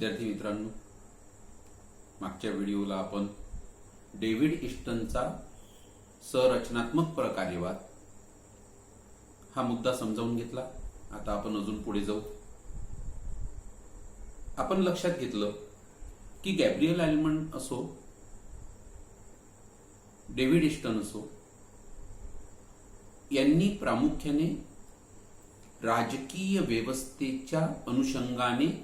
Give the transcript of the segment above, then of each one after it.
विद्यार्थी मित्रांनो, मागच्या व्हिडिओला आपण डेव्हिड ईस्टनचा संरचनात्मक प्रकार्यवाद हा मुद्दा समजावून घेतला. आता आपण अजून पुढे जाऊ. आपण लक्षात घेतलं की गॅब्रियल ॲल्मन असो, डेव्हिड ईस्टन असो, यांनी प्रामुख्याने राजकीय व्यवस्थेच्या अनुषंगाने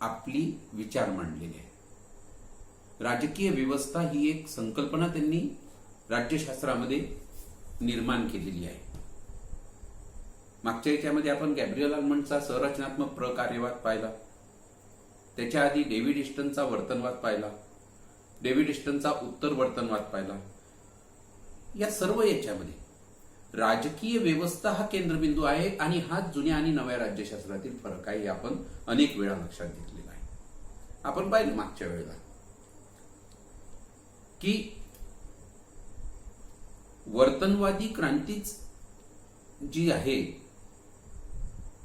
आपली विचार मांडलेले आहे. राजकीय व्यवस्था ही एक संकल्पना त्यांनी राज्यशास्त्रामध्ये निर्माण केलेली आहे. मागच्या याच्यामध्ये आपण गॅब्रियल ॲल्मनचा संरचनात्मक प्रकार्यवाद पाहिला. त्याच्या आधी डेव्हिड ईस्टनचा वर्तनवाद पाहिला. डेव्हिड ईस्टनचा उत्तर वर्तनवाद पाहिला. या सर्व याच्यामध्ये राजकीय व्यवस्था हा केंद्रबिंदू आहे आणि हाच जुन्या आणि नव्या राज्यशास्त्रातील फरक आहे. हे आपण अनेक वेळा लक्षात घेतलेला आहे. आपण पाहिलं मागच्या वेळेला की वर्तनवादी क्रांतीच जी आहे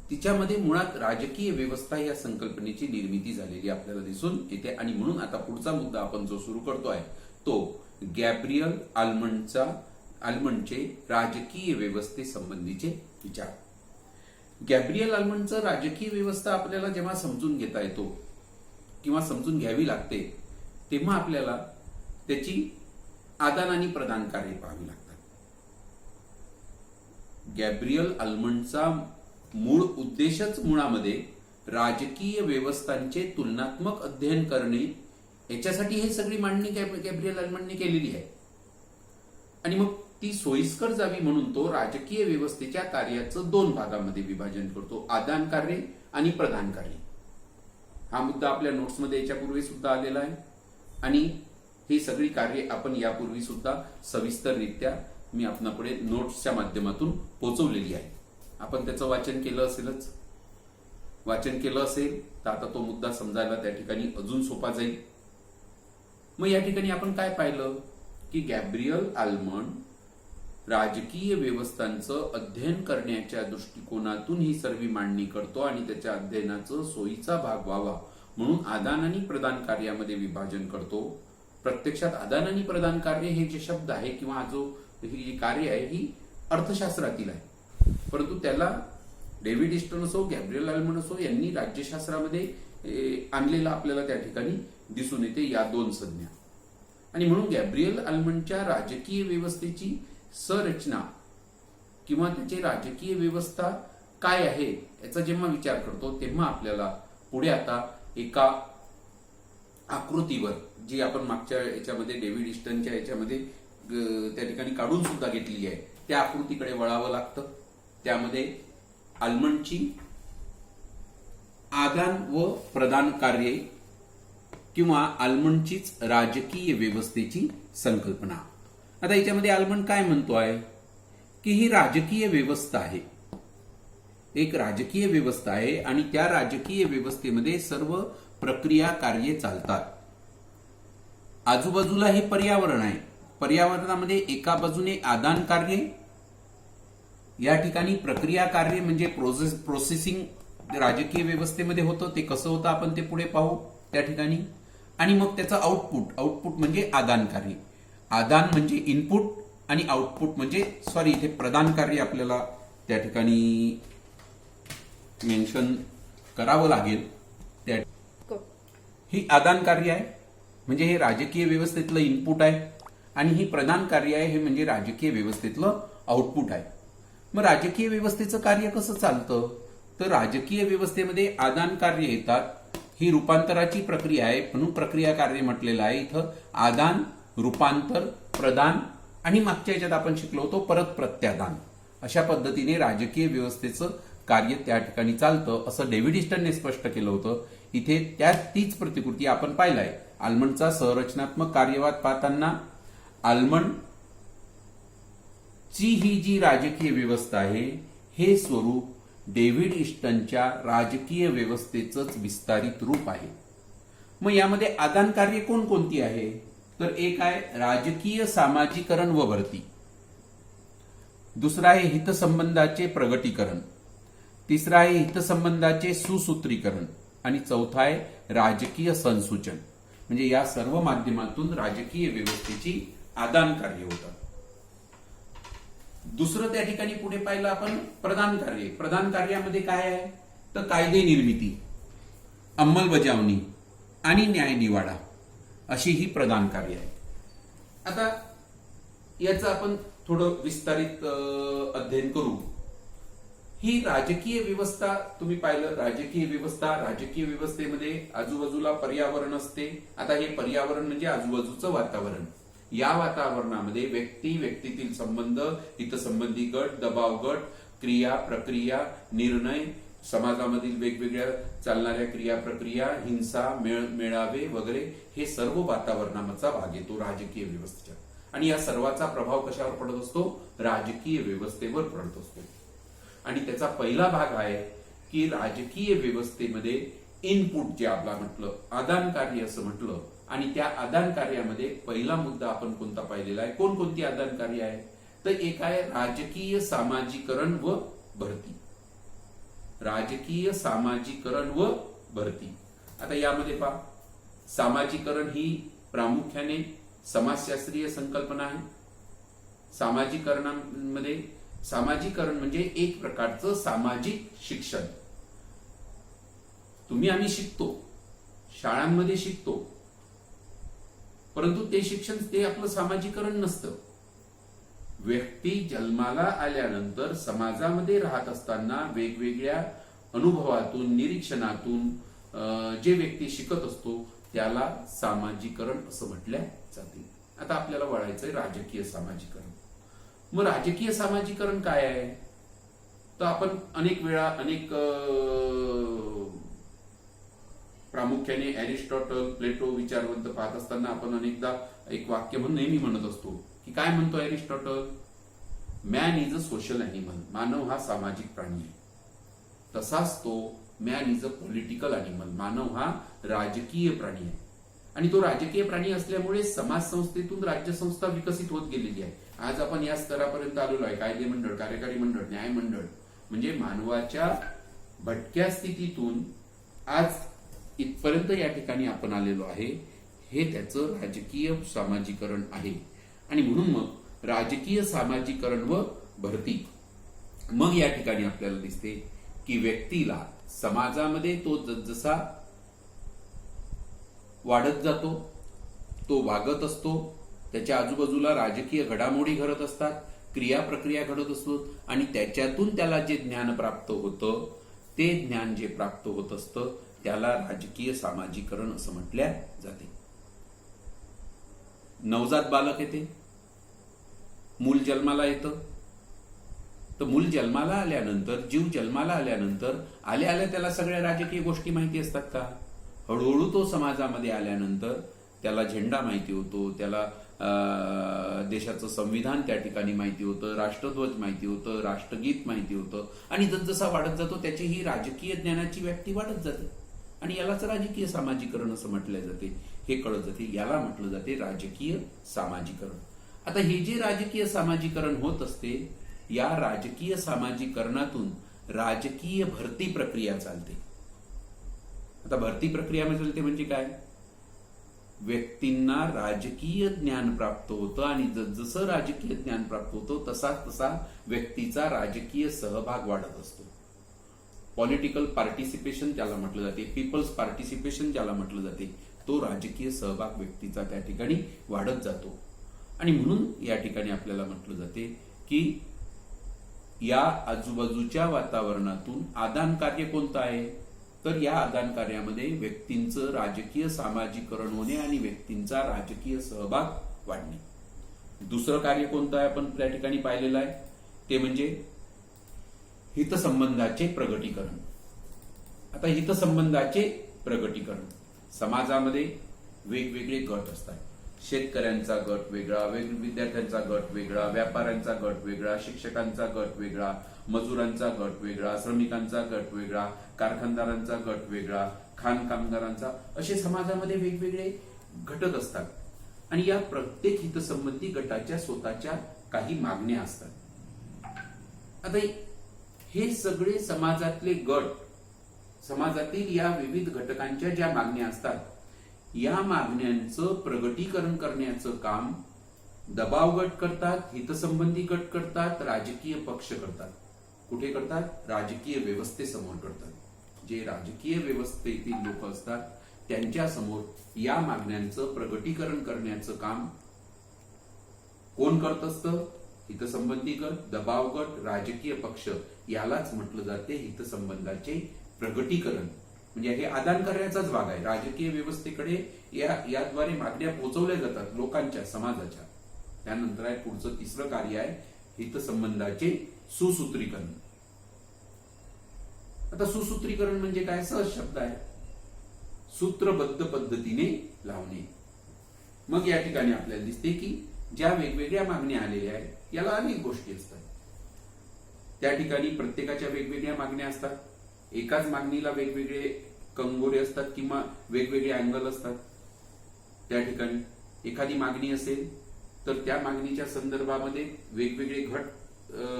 तिच्यामध्ये मुळात राजकीय व्यवस्था या संकल्पनेची निर्मिती झालेली आपल्याला दिसून येते. आणि म्हणून आता पुढचा मुद्दा आपण जो सुरू करतोय तो गॅब्रियल ॲल्मनचे राजकीय व्यवस्थेसंबंधीचे विचार. गॅब्रियल ॲल्मनचं राजकीय व्यवस्था आपल्याला जेव्हा समजून घेता येतो किंवा समजून घ्यावी लागते तेव्हा आपल्याला त्याची आदान आणि प्रदान कार्य पाहावी लागतात. गॅब्रियल ॲल्मनचा मूळ उद्देशच मुळामध्ये राजकीय व्यवस्थांचे तुलनात्मक अध्ययन करणे, याच्यासाठी हे सगळी मांडणी गॅब्रियल ॲल्मनने केलेली आहे. आणि मग ती सोयीस्कर जावी म्हणून तो राजकीय व्यवस्थेच्या कार्याचं दोन भागामध्ये विभाजन करतो, आदान कार्य आणि प्रदान कार्य. हा मुद्दा आपल्या नोट्समध्ये याच्यापूर्वी सुद्धा आलेला आहे आणि ही सगळी कार्ये आपण यापूर्वी सुद्धा सविस्तररित्या मी आपणापुढे नोट्सच्या माध्यमातून पोहोचवलेली आहे. आपण त्याचं वाचन केलं असेलच. वाचन केलं असेल तर आता तो मुद्दा समजायला त्या ठिकाणी अजून सोपा जाईल. मग या ठिकाणी आपण काय पाहिलं की गॅब्रियल ॲल्मन राजकीय व्यवस्थांचं अध्ययन करण्याच्या दृष्टिकोनातून ही सर्व मांडणी करतो आणि त्याच्या अध्ययनाचं सोयीचा भाग व्हावा म्हणून आदान आणि प्रदान कार्यामध्ये विभाजन करतो. प्रत्यक्षात आदान आणि प्रदान कार्य हे जे शब्द आहे किंवा जो ही कार्य आहे ही अर्थशास्त्रातील आहे, परंतु त्याला डेव्हिड ईस्टन असो, गॅब्रियल ॲल्मन असो यांनी राज्यशास्त्रामध्ये आणलेला आपल्याला त्या ठिकाणी दिसून येते या दोन संज्ञा. आणि म्हणून गॅब्रियल ॲल्मनच्या राजकीय व्यवस्थेची संरचना किंवा त्याची राजकीय व्यवस्था काय आहे याचा जेव्हा विचार करतो तेव्हा आपल्याला पुढे आता एका आकृतीवर, जी आपण मागच्या याच्यामध्ये डेव्हिड ईस्टनच्या याच्यामध्ये त्या ठिकाणी काढून सुद्धा घेतली आहे, त्या आकृतीकडे वळावं लागतं. त्यामध्ये ॲल्मनची आदान व प्रदान कार्ये किंवा ॲल्मनचीच राजकीय व्यवस्थेची संकल्पना. आता याच्यामध्ये ॲल्मन काय म्हणतोय की ही राजकीय व्यवस्था आहे, एक राजकीय व्यवस्था आहे आणि त्या राजकीय व्यवस्थेमध्ये सर्व प्रक्रिया कार्ये चालतात. आजूबाजूला हे पर्यावरण आहे. पर्यावरणामध्ये एका बाजूने आदान कार्य, या ठिकाणी प्रक्रिया कार्य म्हणजे प्रोसेसिंग राजकीय व्यवस्थेमध्ये होतं. ते कसं होतं आपण ते पुढे पाहू त्या ठिकाणी. आणि मग त्याचं आउटपुट म्हणजे आदान कार्य. आदान म्हणजे इनपुट आणि आउटपुट म्हणजे इथे प्रदान कार्य आपल्याला त्या ठिकाणी मेन्शन करावं लागेल. त्या ही आदान कार्य आहे म्हणजे हे राजकीय व्यवस्थेतलं इनपुट आहे आणि ही प्रदान कार्य आहे हे म्हणजे राजकीय व्यवस्थेतलं आउटपुट आहे. मग राजकीय व्यवस्थेचं कार्य कसं चालतं तर राजकीय व्यवस्थेमध्ये आदान कार्य येतात. ही रूपांतराची प्रक्रिया आहे म्हणून प्रक्रिया कार्य म्हटलेलं आहे. इथं आदान, रूपांतर, प्रदान आणि मागच्या याच्यात आपण शिकलो होतो परत प्रत्यादान. अशा पद्धतीने राजकीय व्यवस्थेचं कार्य त्या ठिकाणी चालतं असं डेव्हिड ईस्टनने स्पष्ट केलं होतं. इथे तीच प्रतिकृती आपण पाहिलाय. ॲल्मनचा संरचनात्मक कार्यवाद पाहताना ॲल्मन ची ही जी राजकीय व्यवस्था आहे हे स्वरूप डेव्हिड ईस्टनच्या राजकीय व्यवस्थेचंच विस्तारित रूप आहे. मग यामध्ये आदान कार्य कोणकोणती आहे तर एक आहे राजकीय सामाजिकरण व भरती, दुसरा आहे हितसंबंधाचे प्रगटीकरण, तिसरा आहे हितसंबंधाचे सुसूत्रीकरण, आणि चौथा आहे राजकीय संसूचन. म्हणजे या सर्व माध्यमातून राजकीय व्यवस्थेची आदान कार्य होतात. दुसरं त्या ठिकाणी पुढे पाहिलं आपण प्रधान कार्य. प्रधान कार्यामध्ये काय आहे तर कायदे निर्मिती, अंमलबजावणी आणि न्याय निवाडा अशी ही प्रधान कार्य आहे. आता याचं आपण थोडं विस्तारित अध्ययन करू. ही राजकीय व्यवस्था तुम्ही पाहिलं, राजकीय व्यवस्थेमध्ये आजूबाजूला पर्यावरण असते. आता हे पर्यावरण म्हणजे आजूबाजूचं वातावरण. या वातावरणामध्ये व्यक्तीतील संबंध, हितसंबंधी गट, दबाव गट, क्रिया प्रक्रिया, निर्णय, समाजामधील वेगवेगळ्या चालणाऱ्या क्रिया प्रक्रिया, हिंसा, मेळावे वगैरे हे सर्व वातावरणाचा भाग येतो राजकीय व्यवस्थेच्या. आणि या सर्वाचा प्रभाव कशावर पडत असतो? राजकीय व्यवस्थेवर पडत असतो. आणि त्याचा पहिला भाग आहे की राजकीय व्यवस्थेमध्ये इनपुट जे आपला म्हटलं, आदान कार्य असं म्हटलं. आणि त्या आदान कार्यामध्ये पहिला मुद्दा आपण कोणता पाहिलेला आहे? कोणकोणती आदान कार्य आहे? तर एक आहे राजकीय सामाजिकरण व भरती. राजकीय सामाजिकरण व भरती. आता यामध्ये पहा, सामाजिकरण ही प्रामुख्याने समाजशास्त्रीय संकल्पना आहे. सामाजिकरण म्हणजे एक प्रकारचं सामाजिक शिक्षण. आम्ही शिकतो, शाळांमध्ये शिकतो, परंतु ते शिक्षण ते आपलं सामाजिकरण नसतं. व्यक्ती जन्माला आल्यानंतर समाजामध्ये राहत असताना वेगवेगळ्या अनुभवातून, निरीक्षणातून जे व्यक्ती शिकत असतो त्याला सामाजिकरण असं म्हटल्या जाते. आता आपल्याला वळायचंय राजकीय सामाजिकरण. मग राजकीय सामाजिकरण काय आहे? तर आपण अनेक वेळा प्रामुख्याने एरिस्टॉटल, प्लेटो विचारवंत पाहत असताना आपण अनेकदा एक वाक्य म्हणून नेहमी म्हणत असतो की काय म्हणतो Aristotle? Man is a social animal. मानव हा सामाजिक प्राणी आहे. तसाच तो man is a political animal. मानव हा राजकीय प्राणी आहे. आणि तो राजकीय प्राणी असल्यामुळे समाज संस्थेतून राज्यसंस्था विकसित होत गेलेली आहे. आज आपण या स्तरापर्यंत आलेलो आहे. कायदे मंडळ, कार्यकारी मंडळ, न्याय मंडळ. म्हणजे मानवाच्या भटक्या स्थितीतून आज इथपर्यंत या ठिकाणी आपण आलेलो आहे. हे त्याचं राजकीय सामाजिकरण आहे. आणि म्हणून मग राजकीय सामाजिकरण व भरती. मग या ठिकाणी आपल्याला दिसते की व्यक्तीला समाजामध्ये तो जसा वाढत जातो, तो वागत असतो, त्याच्या आजूबाजूला राजकीय घडामोडी घडत असतात, क्रिया प्रक्रिया घडत असतो, आणि त्याच्यातून त्याला जे ज्ञान प्राप्त होतं, ते ज्ञान जे प्राप्त होत असतं त्याला राजकीय सामाजिकरण असं म्हटल्या जाते. नवजात बालक येते, मूल जन्माला येतं. तर मूल जन्माला आल्यानंतर, जीव जन्माला आल्यानंतर आल्या त्याला सगळ्या राजकीय गोष्टी माहिती असतात का? हळूहळू तो समाजामध्ये आल्यानंतर त्याला झेंडा माहिती होतो, त्याला देशाचं संविधान त्या ठिकाणी माहिती होतं, राष्ट्रध्वज माहिती होतं, राष्ट्रगीत माहिती होतं. आणि जसजसा वाढत जातो त्याची ही राजकीय ज्ञानाची व्याप्ती वाढत जाते. आणि यालाच राजकीय सामाजिकरण असं म्हटलं जाते. हे कळत जाते. याला म्हटलं जाते राजकीय सामाजिकरण. आता हे जे राजकीय सामाजिकरण होत असते, या राजकीय सामाजिकरणातून राजकीय भरती प्रक्रिया चालते. आता भरती प्रक्रिया चालते म्हणजे काय? व्यक्तींना राजकीय ज्ञान प्राप्त होतं, आणि जसं राजकीय ज्ञान प्राप्त होतं तसा व्यक्तीचा राजकीय सहभाग वाढत असतो. पॉलिटिकल पार्टिसिपेशन त्याला म्हटलं जाते, पीपल्स पार्टिसिपेशन ज्याला म्हटलं जाते, तो राजकीय सहभाग व्यक्तीचा त्या ठिकाणी वाढत जातो. आणि म्हणून या ठिकाणी आपल्याला म्हटलं जाते की या आजूबाजूच्या वातावरणातून आदान कार्य कोणतं आहे? तर या आदान कार्यामध्ये व्यक्तींचं राजकीय सामाजिकरण होणे आणि व्यक्तींचा राजकीय सहभाग वाढणे. दुसरं कार्य कोणतं आहे आपण त्या ठिकाणी पाहिलेलं आहे? ते म्हणजे हितसंबंधाचे प्रगटीकरण. आता हितसंबंधाचे प्रगटीकरण, समाजामध्ये वेगवेगळे गट असतात. शेतकऱ्यांचा गट वेगळा, विद्यार्थ्यांचा गट वेगळा, व्यापाऱ्यांचा गट वेगळा, शिक्षकांचा गट वेगळा, मजुरांचा गट वेगळा, श्रमिकांचा गट वेगळा, कारखानदारांचा गट वेगळा, खाण कामगारांचा, असे समाजामध्ये वेगवेगळे घटक असतात. आणि या प्रत्येक हितसंबंधी गटाच्या स्वतःच्या काही मागण्या असतात. आता हे सगळे समाजातले गट समाजातील या विविध घटकांच्या ज्या मागण्या असतात या मागण्यांचं प्रगटीकरण करण्याचं काम दबाव गट करतात, हितसंबंधी गट करतात, राजकीय पक्ष करतात. कुठे करतात? राजकीय व्यवस्थेसमोर करतात. जे राजकीय व्यवस्थेतील लोक असतात त्यांच्या समोर या मागण्यांचं प्रगटीकरण करण्याचं काम कोण करत असतं? हितसंबंधी गट, दबाव गट, राजकीय पक्ष. यालाच म्हटलं जाते हितसंबंधाचे प्रगटीकरण. म्हणजे हे आदान करण्याचाच भाग आहे. राजकीय व्यवस्थेकडे याद्वारे मागण्या पोहोचवल्या जातात लोकांच्या, समाजाच्या. त्यानंतर आहे पुढचं तिसरं कार्य आहे हितसंबंधाचे सुसूत्रीकरण. आता सुसूत्रीकरण म्हणजे काय? सहज शब्द आहे. सूत्रबद्ध पद्धतीने लावणे. मग या ठिकाणी आपल्याला दिसते की ज्या वेगवेगळ्या मागण्या आलेल्या आहेत याला अनेक गोष्टी असतात. त्या ठिकाणी प्रत्येकाच्या वेगवेगळ्या मागण्या असतात. एकाच मागणीला वेगवेगळे कंगोरे असतात किंवा वेगवेगळे अँगल असतात. त्या ठिकाणी एखादी मागणी असेल तर त्या मागणीच्या संदर्भामध्ये वेगवेगळे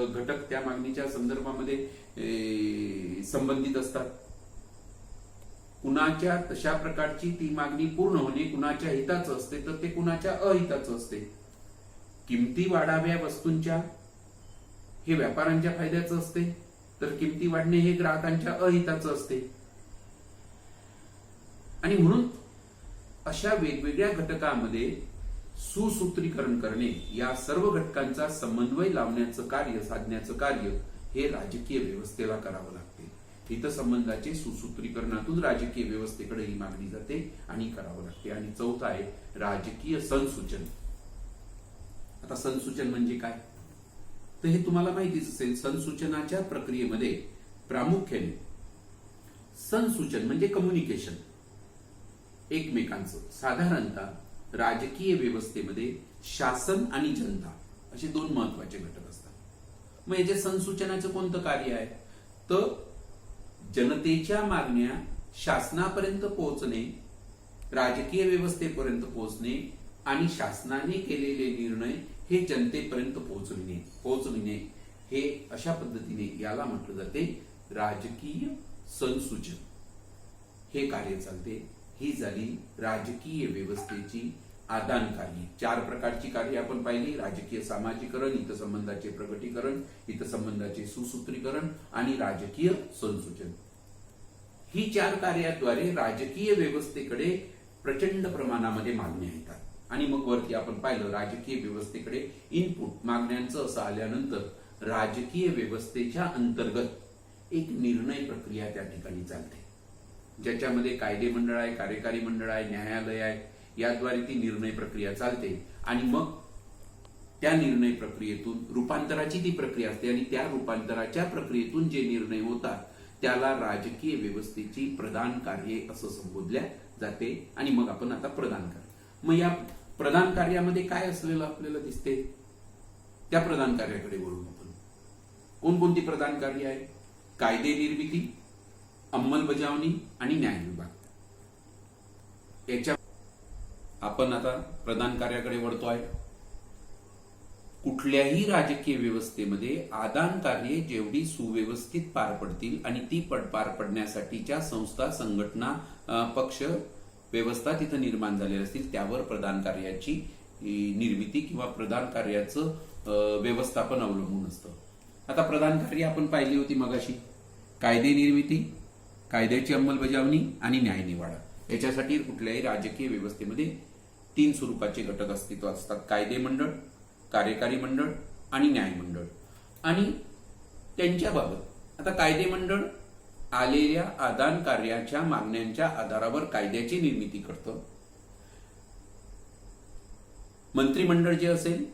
घटक त्या मागणीच्या संदर्भामध्ये संबंधित असतात. कुणाच्या तशा प्रकारची ती मागणी पूर्ण होणे कुणाच्या हिताचं असते तर ते कुणाच्या अहिताचं असते. किमती वाढाव्या वस्तूंच्या हे व्यापाऱ्यांच्या फायद्याचं असते तर किमती वाढणे हे ग्राहकांच्या अहिताचं असते. आणि म्हणून अशा वेगवेगळ्या घटकांमध्ये सुसूत्रीकरण करणे, या सर्व घटकांचा समन्वय लावण्याचं कार्य, साधण्याचं कार्य हे राजकीय व्यवस्थेला करावं लागते. हितसंबंधाचे सुसूत्रीकरणातून राजकीय व्यवस्थेकडे ही मागणी जाते आणि करावं लागते. आणि चौथा आहे राजकीय संसूचन. आता संसूचन म्हणजे काय तर हे तुम्हाला माहितीच असेल. संसूचनाच्या प्रक्रियेमध्ये प्रामुख्याने संसूचन म्हणजे कम्युनिकेशन एकमेकांचं. साधारणतः राजकीय व्यवस्थेमध्ये शासन आणि जनता असे दोन महत्वाचे घटक असतात. मग याचे संसूचनाचं कोणतं कार्य आहे तर जनतेच्या मागण्या शासनापर्यंत पोहोचणे, राजकीय व्यवस्थेपर्यंत पोहोचणे आणि शासनाने केलेले निर्णय हे जनतेपर्यंत पोहोचविणे हे अशा पद्धतीने याला म्हटलं जाते राजकीय संसूचन. हे कार्य चालते. ही झाली राजकीय व्यवस्थेची आदान कार्य. 4 प्रकारची कार्य आपण पाहिली: राजकीय सामाजिकरण, हितसंबंधाचे प्रगटीकरण, हितसंबंधाचे सुसूत्रीकरण आणि राजकीय संसूचन. ही 4 कार्याद्वारे राजकीय व्यवस्थेकडे प्रचंड प्रमाणामध्ये मागण्या येतात. आणि मग वरती आपण पाहिलं राजकीय व्यवस्थेकडे इनपुट मागण्यांचं असं आल्यानंतर राजकीय व्यवस्थेच्या अंतर्गत एक निर्णय प्रक्रिया त्या ठिकाणी चालते, ज्याच्यामध्ये कायदे मंडळ आहे, कार्यकारी मंडळ आहे, न्यायालय आहे. याद्वारे ती निर्णय प्रक्रिया चालते. आणि मग त्या निर्णय प्रक्रियेतून रूपांतराची ती प्रक्रिया असते आणि त्या रूपांतराच्या प्रक्रियेतून जे निर्णय होतात त्याला राजकीय व्यवस्थेची प्रधान कार्ये असं संबोधल्या जाते. आणि मग आपण आता प्रधान कार्य. मग या प्रधान कार्यामध्ये काय असलेलं आपल्याला दिसते त्या प्रधान कार्याकडे वळू आपण. कोणकोणती प्रधान कार्य आहे? कायदे निर्मिती, अंमलबजावणी आणि न्याय विभाग. याच्या आपण आता प्रधान कार्याकडे वळतो आहे. कुठल्याही राजकीय व्यवस्थेमध्ये आदान कार्ये जेवढी सुव्यवस्थित पार पडतील आणि ती पार पडण्यासाठीच्या संस्था, संघटना, पक्ष, व्यवस्था तिथं निर्माण झालेल्या असतील त्यावर प्रधान कार्याची निर्मिती किंवा प्रधान कार्याचं व्यवस्थापन अवलंबून असतं. आता प्रधान कार्य आपण पाहिली होती मगाशी: कायदे निर्मिती, कायद्याची अंमलबजावणी आणि न्यायनिवाडा. याच्यासाठी कुठल्याही राजकीय व्यवस्थेमध्ये 3 स्वरूपाचे घटक अस्तित्वात असतात: कायदे मंडळ, कार्यकारी मंडळ आणि न्याय मंडळ. आणि त्यांच्याबाबत आता कायदे मंडळ आलेल्या आदान कार्याच्या मागण्यांच्या आधारावर कायद्याची निर्मिती करतं. मंत्रिमंडळ जे असेल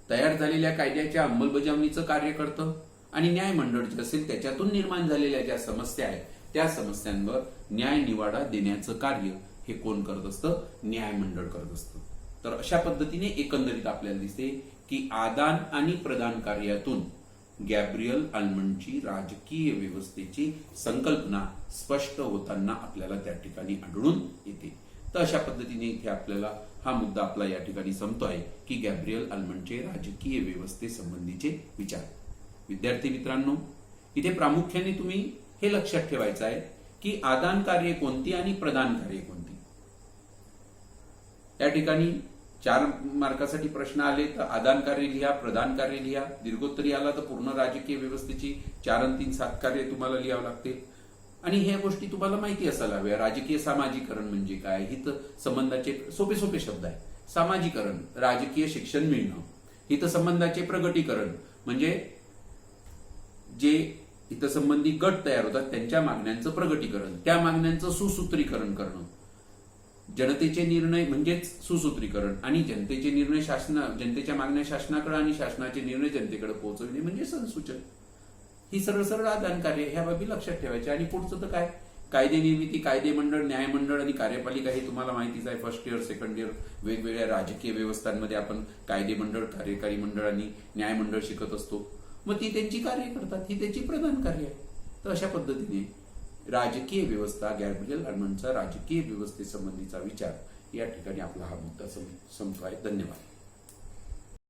तयार झालेल्या कायद्याच्या अंमलबजावणीचं कार्य करतं. आणि न्याय मंडळ जे असेल त्याच्यातून निर्माण झालेल्या ज्या समस्या आहेत त्या समस्यांवर न्याय निवाडा देण्याचं कार्य हे कोण करत असतं? न्याय मंडळ करत असतं. तर अशा पद्धतीने एकंदरीत आपल्याला दिसते की आदान आणि प्रदान कार्यातून गॅब्रियल आल्मंडची राजकीय व्यवस्थेची संकल्पना स्पष्ट होताना आपल्याला त्या ठिकाणी आढळून येते. तर अशा पद्धतीने इथे आपल्याला हा मुद्दा आपला या ठिकाणी संपतोय की गॅब्रियल आल्मंडचे राजकीय व्यवस्थेसंबंधीचे विचार. विद्यार्थी मित्रांनो, इथे प्रामुख्याने तुम्ही हे लक्षात ठेवायचं आहे की आदान कार्य कोणती आणि प्रदान कार्य कोणती. या ठिकाणी 4 मार्कासाठी प्रश्न आले तर आदान कार्य लिहा, प्रदान कार्य लिहा. दीर्घोत्तरी आला तर पूर्ण राजकीय व्यवस्थेची 4 आणि 3 7 कार्य तुम्हाला लिहावं लागतील. आणि ह्या गोष्टी तुम्हाला माहिती असायला हव्या. राजकीय सामाजिकरण म्हणजे काय, हित संबंधाचे सोपे सोपे शब्द आहे. सामाजिकरण, राजकीय शिक्षण मिळणं. हितसंबंधाचे प्रगटीकरण म्हणजे जे हितसंबंधी गट तयार होतात त्यांच्या मागण्यांचं प्रगटीकरण, त्या मागण्यांचं सुसूत्रीकरण करणं. जनतेचे निर्णय म्हणजेच सुसूत्रीकरण आणि जनतेचे निर्णय जनतेच्या मागण्या शासनाकडे आणि शासनाचे निर्णय जनतेकडे पोहोचवणे म्हणजे संसूचन. ही सरळ सरळ आदान कार्य. ह्या बाबी लक्षात ठेवायच्या. आणि पुढचं तर काय, कायदे निर्मिती, कायदे मंडळ, न्यायमंडळ आणि कार्यपालिका हे तुम्हाला माहितीच आहे. फर्स्ट इयर, सेकंड इयर वेगवेगळ्या राजकीय व्यवस्थांमध्ये आपण कायदे मंडळ, कार्यकारी मंडळ आणि न्यायमंडळ शिकत असतो. मग ती त्यांची कार्य करतात, ही त्यांची प्रधान कार्य आहे. तर अशा पद्धतीने राजकीय व्यवस्था, गॅब्रियल अल्मंडचा राजकीय व्यवस्थेसंबंधीचा विचार या ठिकाणी आपला हा मुद्दा संपतो आहे. धन्यवाद.